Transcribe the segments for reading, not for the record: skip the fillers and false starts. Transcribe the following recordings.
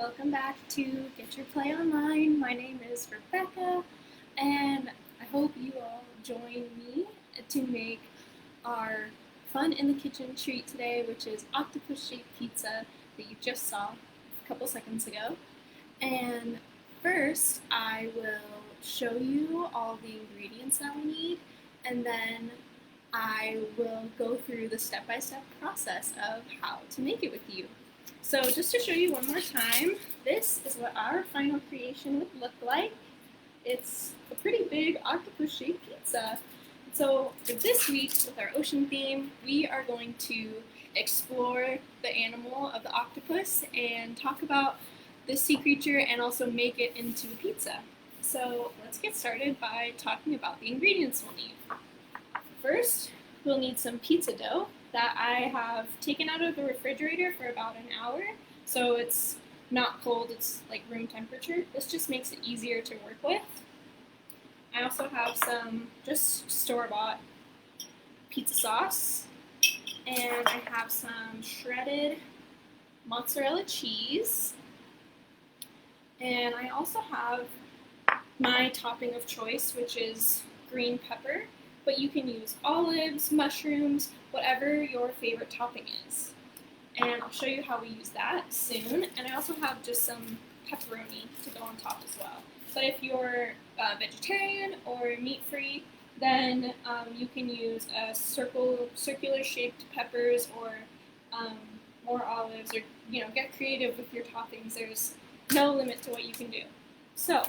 Welcome back to Get Your Play Online. My name is Rebecca, and I hope you all join me to make our fun in the kitchen treat today, which is octopus-shaped pizza that you just saw a couple seconds ago. And first, I will show you all the ingredients that we need, and then I will go through the step-by-step process of how to make it with you. So just to show you one more time, this is what our final creation would look like. It's a pretty big octopus-shaped pizza. So for this week, with our ocean theme, we are going to explore the animal of the octopus and talk about this sea creature and also make it into a pizza. So let's get started by talking about the ingredients we'll need. First, we'll need some pizza dough that I have taken out of the refrigerator for about an hour, so it's not cold, it's like room temperature. This just makes it easier to work with. I also have some just store-bought pizza sauce, and I have some shredded mozzarella cheese, and I also have my topping of choice, which is green pepper. But you can use olives, mushrooms, whatever your favorite topping is. And I'll show you how we use that soon. And I also have just some pepperoni to go on top as well. But if you're vegetarian or meat-free, then you can use circular-shaped peppers or more olives, or get creative with your toppings. There's no limit to what you can do. So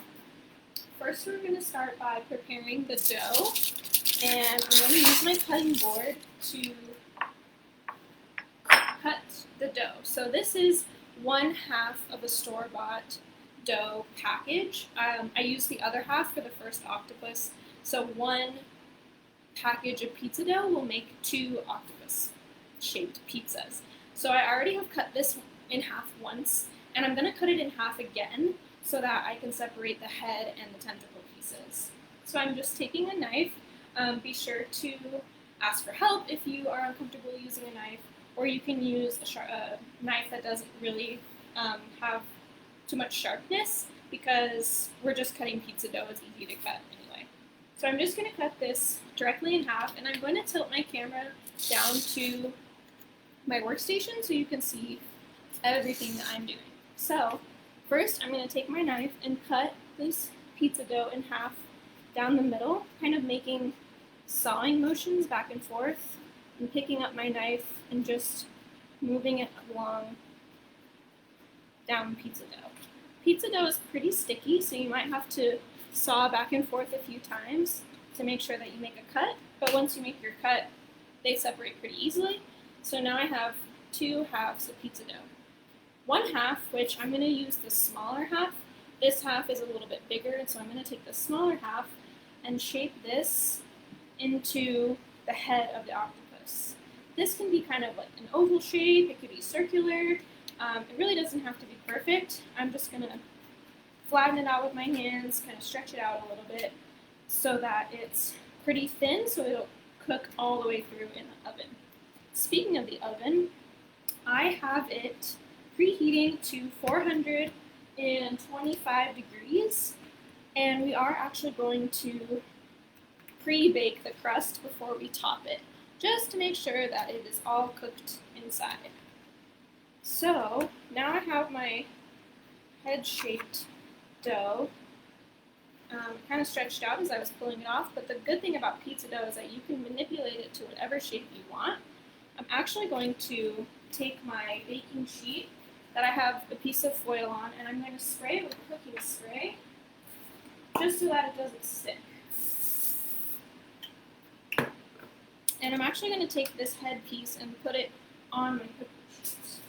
first, we're going to start by preparing the dough. And I'm going to use my cutting board to cut the dough. So this is 1/2 of a store-bought dough package. I used the other half for the first octopus. So 1 package of pizza dough will make 2 octopus-shaped pizzas. So I already have cut this in half once, and I'm going to cut it in half again so that I can separate the head and the tentacle pieces. So I'm just taking a knife. Be sure to ask for help if you are uncomfortable using a knife, or you can use a knife that doesn't really have too much sharpness, because we're just cutting pizza dough. It's easy to cut anyway. So I'm just going to cut this directly in half, and I'm going to tilt my camera down to my workstation so you can see everything that I'm doing. So first, I'm going to take my knife and cut this pizza dough in half down the middle, kind of making sawing motions back and forth, and picking up my knife and just moving it along down pizza dough. Pizza dough is pretty sticky, so you might have to saw back and forth a few times to make sure that you make a cut, but once you make your cut, they separate pretty easily. So now I have 2 halves of pizza dough. 1/2, which I'm going to use the smaller half. This half is a little bit bigger, and so I'm going to take the smaller half and shape this into the head of the octopus. This can be kind of like an oval shape, it could be circular. It really doesn't have to be perfect. I'm just going to flatten it out with my hands, kind of stretch it out a little bit so that it's pretty thin, so it'll cook all the way through in the oven. Speaking of the oven, I have it preheating to 425 degrees, and we are actually going to pre-bake the crust before we top it, just to make sure that it is all cooked inside. So now I have my head-shaped dough kind of stretched out as I was pulling it off, but the good thing about pizza dough is that you can manipulate it to whatever shape you want. I'm actually going to take my baking sheet that I have a piece of foil on, and I'm going to spray it with cooking spray, just so that it doesn't stick. And I'm actually going to take this head piece and put it on my cooking sheet.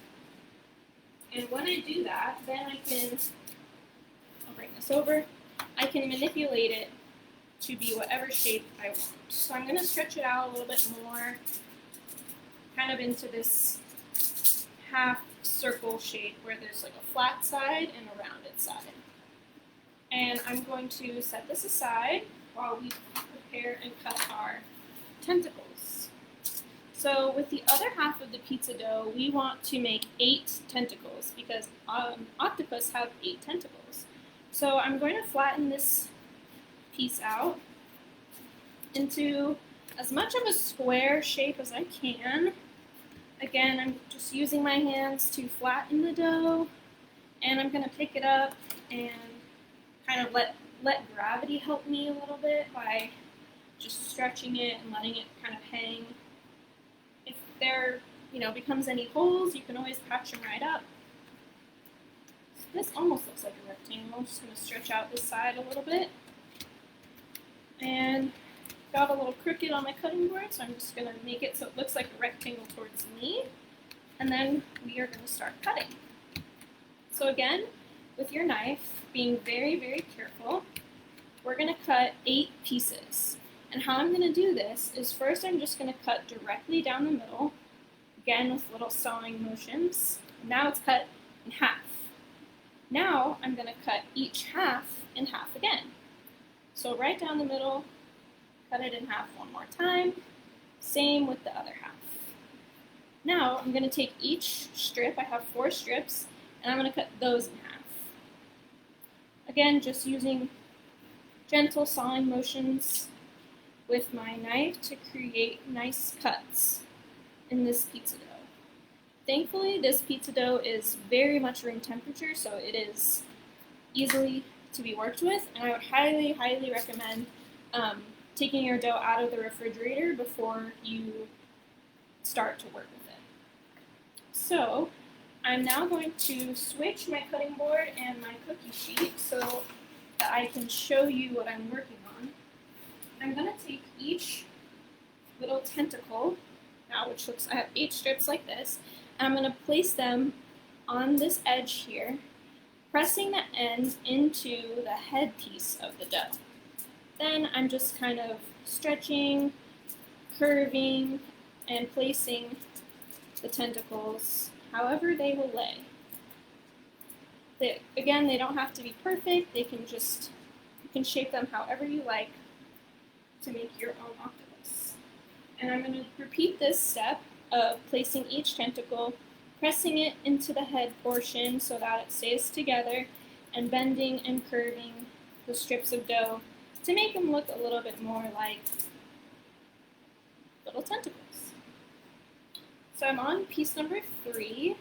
And when I do that, then I'll bring this over, I can manipulate it to be whatever shape I want. So I'm going to stretch it out a little bit more, kind of into this half circle shape where there's like a flat side and a rounded side. And I'm going to set this aside while we prepare and cut our tentacles. So with the other half of the pizza dough, we want to make 8 tentacles because octopus have 8 tentacles. So I'm going to flatten this piece out into as much of a square shape as I can. Again, I'm just using my hands to flatten the dough, and I'm going to pick it up and kind of let gravity help me a little bit by just stretching it and letting it kind of hang. If there, becomes any holes, you can always patch them right up. So this almost looks like a rectangle. I'm just going to stretch out this side a little bit. And got a little crooked on my cutting board, so I'm just going to make it so it looks like a rectangle towards me. And then we are going to start cutting. So again, with your knife, being very, very careful, we're going to cut 8 pieces. And how I'm going to do this is first I'm just going to cut directly down the middle, again with little sawing motions. Now it's cut in half. Now I'm going to cut each half in half again. So right down the middle, cut it in half one more time. Same with the other half. Now I'm going to take each strip, I have 4 strips, and I'm going to cut those in half. Again, just using gentle sawing motions with my knife to create nice cuts in this pizza dough. Thankfully, this pizza dough is very much room temperature, so it is easily to be worked with, and I would highly, highly recommend taking your dough out of the refrigerator before you start to work with it. So I'm now going to switch my cutting board and my cookie sheet so that I can show you what I'm working on. I'm going to take each little tentacle, now which looks, I have 8 strips like this, and I'm going to place them on this edge here, pressing the ends into the head piece of the dough. Then I'm just kind of stretching, curving, and placing the tentacles however they will lay. Again, they don't have to be perfect. You can shape them however you like to make your own octopus. And I'm going to repeat this step of placing each tentacle, pressing it into the head portion so that it stays together, and bending and curving the strips of dough to make them look a little bit more like little tentacles. So I'm on piece number 3,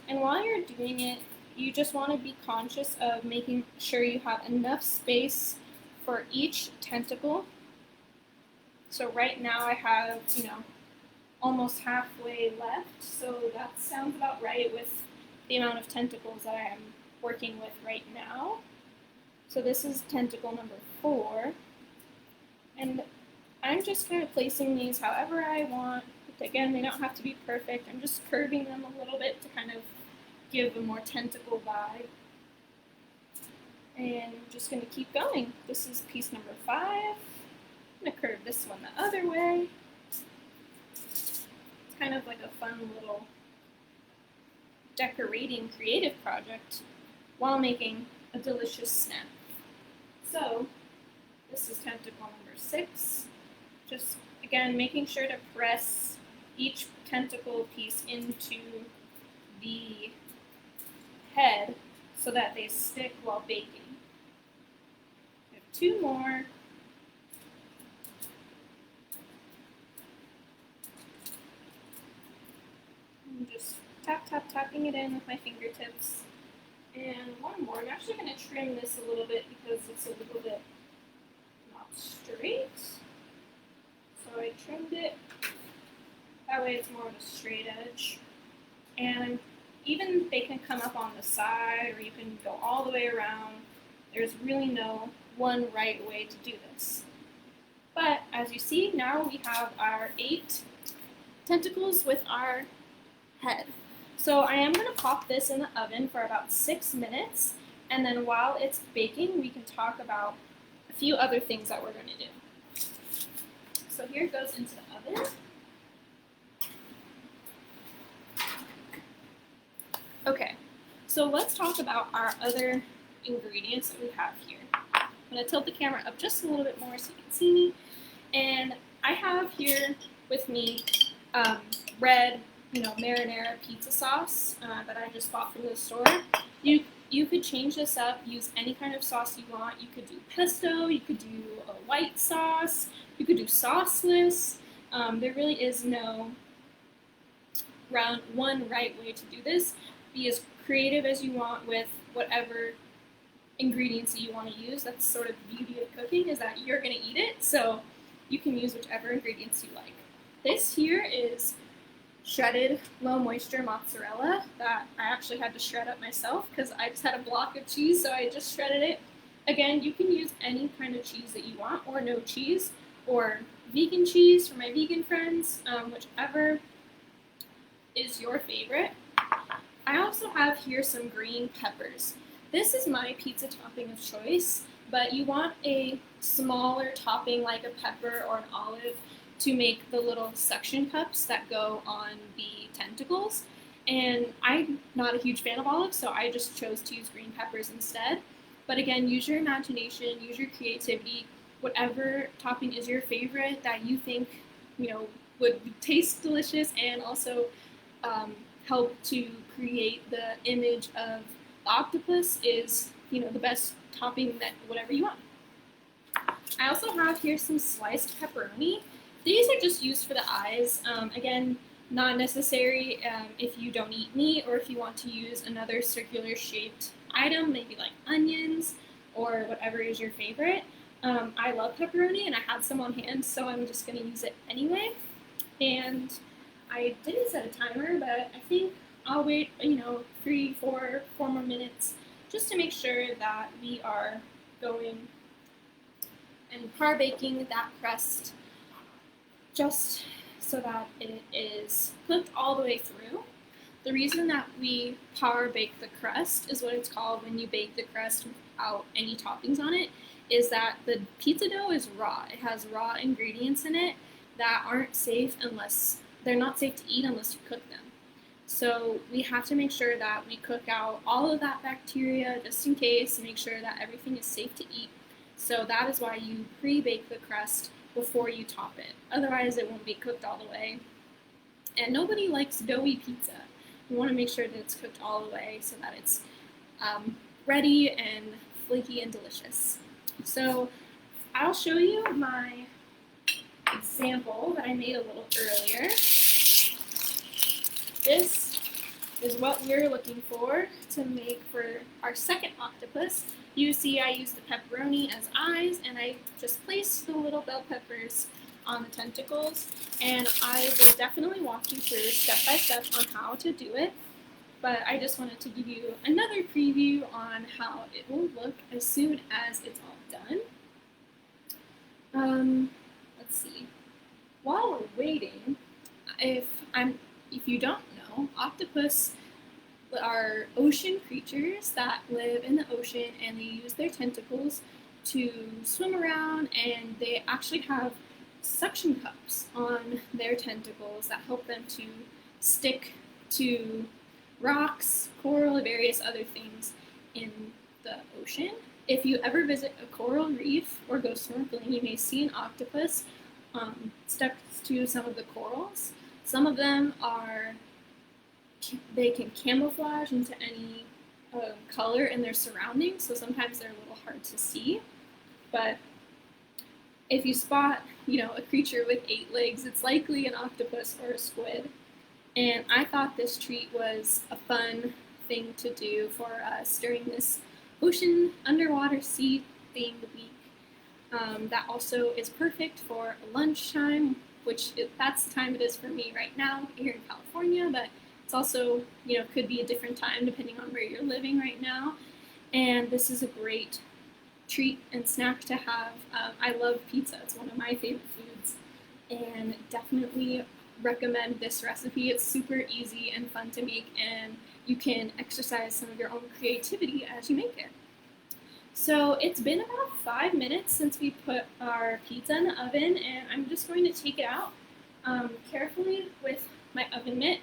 and while you're doing it, you just want to be conscious of making sure you have enough space for each tentacle. So right now I have, almost halfway left, so that sounds about right with the amount of tentacles that I am working with right now. So this is tentacle number 4, and I'm just kind of placing these however I want. Again, they don't have to be perfect. I'm just curving them a little bit to kind of give a more tentacle vibe. And I'm just going to keep going. This is piece number 5. I'm going to curve this one the other way. It's kind of like a fun little decorating creative project while making a delicious snack. So this is tentacle number 6. Just, again, making sure to press each tentacle piece into the head so that they stick while baking. We have 2 more. I'm just tapping it in with my fingertips. And one more. I'm actually going to trim this a little bit because it's a little bit not straight. So I trimmed it. That way it's more of a straight edge. And even they can come up on the side, or you can go all the way around. There's really no one right way to do this. But as you see, now we have our 8 tentacles with our head. So I am going to pop this in the oven for about 6 minutes, and then while it's baking, we can talk about a few other things that we're going to do. So here it goes into the oven. Okay, so let's talk about our other ingredients that we have here. I'm going to tilt the camera up just a little bit more so you can see me. And I have here with me red, marinara pizza sauce that I just bought from the store. You could change this up, use any kind of sauce you want. You could do pesto, you could do a white sauce, you could do sauceless. There really is no one right way to do this. Be as creative as you want with whatever ingredients that you want to use. That's sort of the beauty of cooking, is that you're going to eat it, so you can use whichever ingredients you like. This here is shredded low moisture mozzarella that I actually had to shred up myself because I just had a block of cheese, so I just shredded it. Again, you can use any kind of cheese that you want, or no cheese, or vegan cheese for my vegan friends, whichever is your favorite. I also have here some green peppers. This is my pizza topping of choice, but you want a smaller topping like a pepper or an olive to make the little suction cups that go on the tentacles. And I'm not a huge fan of olives, so I just chose to use green peppers instead. But again, use your imagination, use your creativity, whatever topping is your favorite that you think, would taste delicious and also help to create the image of the octopus is, the best topping that whatever you want. I also have here some sliced pepperoni. These are just used for the eyes. Again, not necessary if you don't eat meat or if you want to use another circular shaped item, maybe like onions or whatever is your favorite. I love pepperoni and I had some on hand, so I'm just going to use it anyway. And I didn't set a timer, but I think I'll wait, 4 more minutes just to make sure that we are going and par baking that crust just so that it is cooked all the way through. The reason that we par bake the crust is what it's called when you bake the crust without any toppings on it, is that the pizza dough is raw. It has raw ingredients in it that aren't safe they're not safe to eat unless you cook them. So we have to make sure that we cook out all of that bacteria just in case, make sure that everything is safe to eat. So that is why you pre-bake the crust before you top it. Otherwise, it won't be cooked all the way. And nobody likes doughy pizza. You want to make sure that it's cooked all the way so that it's ready and flaky and delicious. So I'll show you my example that I made a little earlier. This is what we're looking for to make for our second octopus. You see I used the pepperoni as eyes, and I just placed the little bell peppers on the tentacles, and I will definitely walk you through step by step on how to do it, but I just wanted to give you another preview on how it will look as soon as it's all done. Let's see. While we're waiting, if you don't know, octopus are ocean creatures that live in the ocean, and they use their tentacles to swim around, and they actually have suction cups on their tentacles that help them to stick to rocks, coral, and various other things in the ocean. If you ever visit a coral reef or go snorkeling, you may see an octopus stuck to some of the corals. Some of them they can camouflage into any color in their surroundings, so sometimes they're a little hard to see. But if you spot, a creature with 8 legs, it's likely an octopus or a squid. And I thought this treat was a fun thing to do for us during this ocean underwater sea themed week. That also is perfect for lunchtime, that's the time it is for me right now here in California, but it's also, could be a different time depending on where you're living right now. And this is a great treat and snack to have. I love pizza. It's one of my favorite foods, and definitely recommend this recipe. It's super easy and fun to make, and you can exercise some of your own creativity as you make it. So it's been about 5 minutes since we put our pizza in the oven, and I'm just going to take it out carefully with my oven mitt.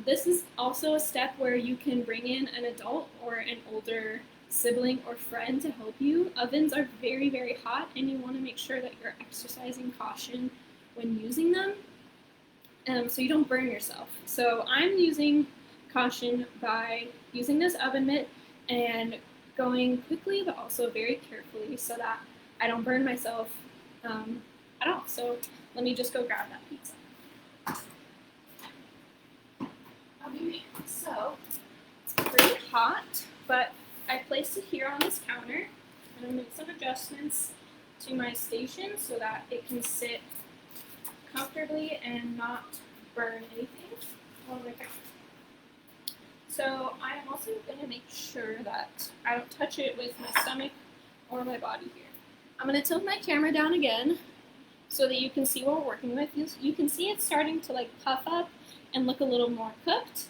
This is also a step where you can bring in an adult or an older sibling or friend to help you. Ovens are very, very hot, and you want to make sure that you're exercising caution when using them. so you don't burn yourself. So I'm using caution by using this oven mitt and going quickly but also very carefully so that I don't burn myself at all. So let me just go grab that pizza. Okay, so it's pretty hot, but I placed it here on this counter. I'm going to make some adjustments to my station so that it can sit comfortably and not burn anything on my counter. So I'm also going to make sure that I don't touch it with my stomach or my body here. I'm going to tilt my camera down again so that you can see what we're working with. You can see it's starting to like puff up and look a little more cooked.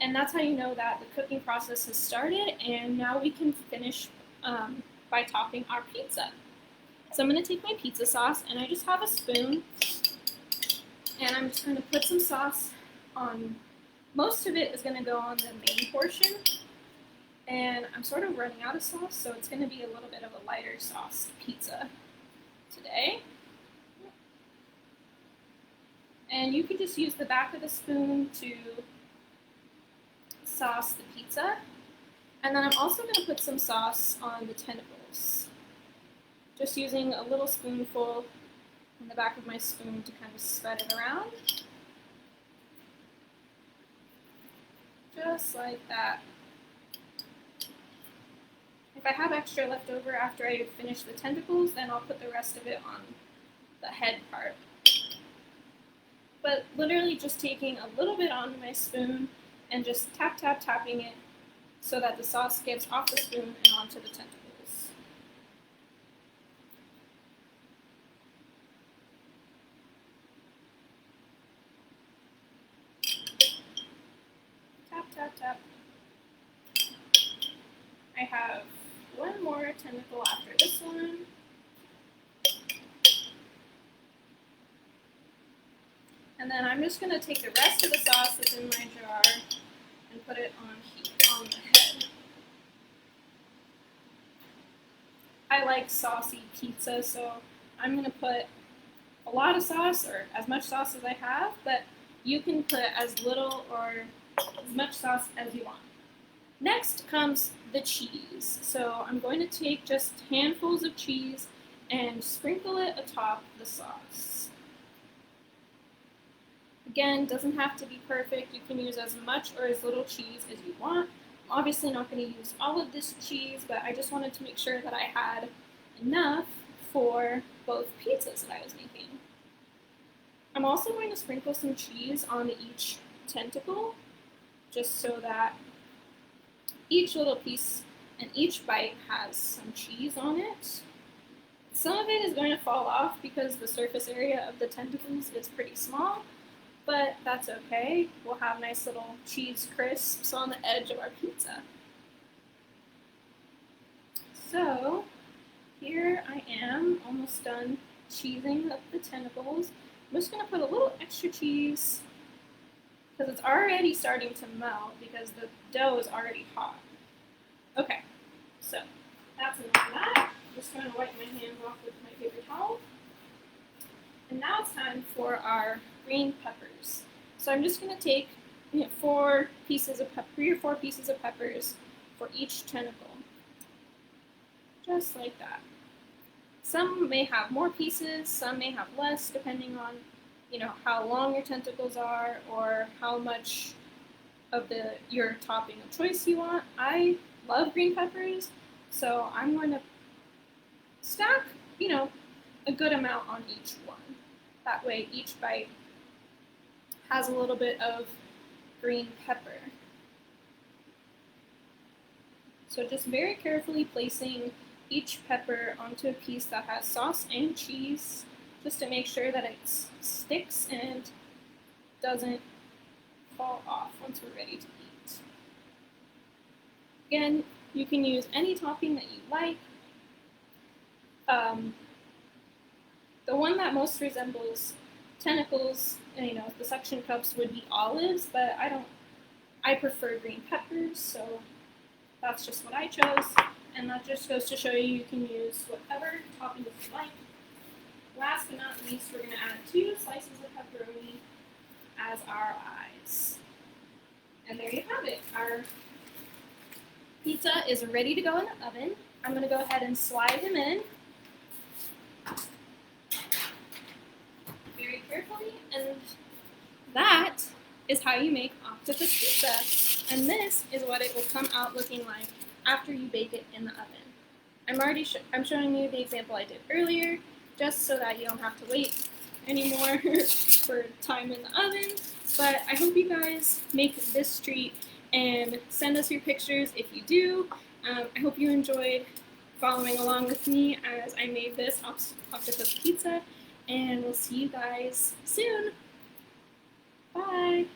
And that's how you know that the cooking process has started, and now we can finish by topping our pizza. So I'm going to take my pizza sauce, and I just have a spoon, and I'm just going to put some sauce on. Most of it is going to go on the main portion, and I'm sort of running out of sauce, so it's going to be a little bit of a lighter sauce pizza today. And you can just use the back of the spoon to sauce the pizza. And then I'm also going to put some sauce on the tentacles. Just using a little spoonful in the back of my spoon to kind of spread it around. Just like that. If I have extra left over after I finish the tentacles, then I'll put the rest of it on the head part. But literally just taking a little bit onto my spoon and just tapping it so that the sauce gets off the spoon and onto the tentacles. Tap. I have one more tentacle after this one. And then I'm just going to take the rest of the sauce that's in my jar and put it on the head. I like saucy pizza, so I'm going to put a lot of sauce, or as much sauce as I have, but you can put as little or as much sauce as you want. Next comes the cheese. So I'm going to take just handfuls of cheese and sprinkle it atop the sauce. Again, doesn't have to be perfect. You can use as much or as little cheese as you want. I'm obviously not going to use all of this cheese, but I just wanted to make sure that I had enough for both pizzas that I was making. I'm also going to sprinkle some cheese on each tentacle, just so that each little piece and each bite has some cheese on it. Some of it is going to fall off because the surface area of the tentacles is pretty small, but that's okay. We'll have nice little cheese crisps on the edge of our pizza. So here I am, almost done cheesing up the tentacles. I'm just going to put a little extra cheese because it's already starting to melt because the dough is already hot. Okay, so that's enough of that. I'm just going to wipe my hands off with my paper towel. And now it's time for our green peppers. So I'm just going to take 3 or 4 pieces of peppers for each tentacle. Just like that. Some may have more pieces, some may have less, depending on how long your tentacles are or how much of your topping of choice you want. I love green peppers, so I'm going to stack, a good amount on each one. That way each bite has a little bit of green pepper. So just very carefully placing each pepper onto a piece that has sauce and cheese, just to make sure that it sticks and doesn't fall off once we're ready to eat. Again, you can use any topping that you like. The one that most resembles tentacles, the suction cups, would be olives, but I prefer green peppers, so that's just what I chose. And that just goes to show you can use whatever topping you like. Last but not least, we're going to add 2 slices of pepperoni as our eyes. And there you have it. Our pizza is ready to go in the oven. I'm going to go ahead and slide him in very carefully, and that is how you make octopus pizza. And this is what it will come out looking like after you bake it in the oven. I'm showing you the example I did earlier, just so that you don't have to wait anymore for time in the oven. But I hope you guys make this treat and send us your pictures if you do. I hope you enjoyed following along with me as I made this octopus pizza, and we'll see you guys soon. Bye!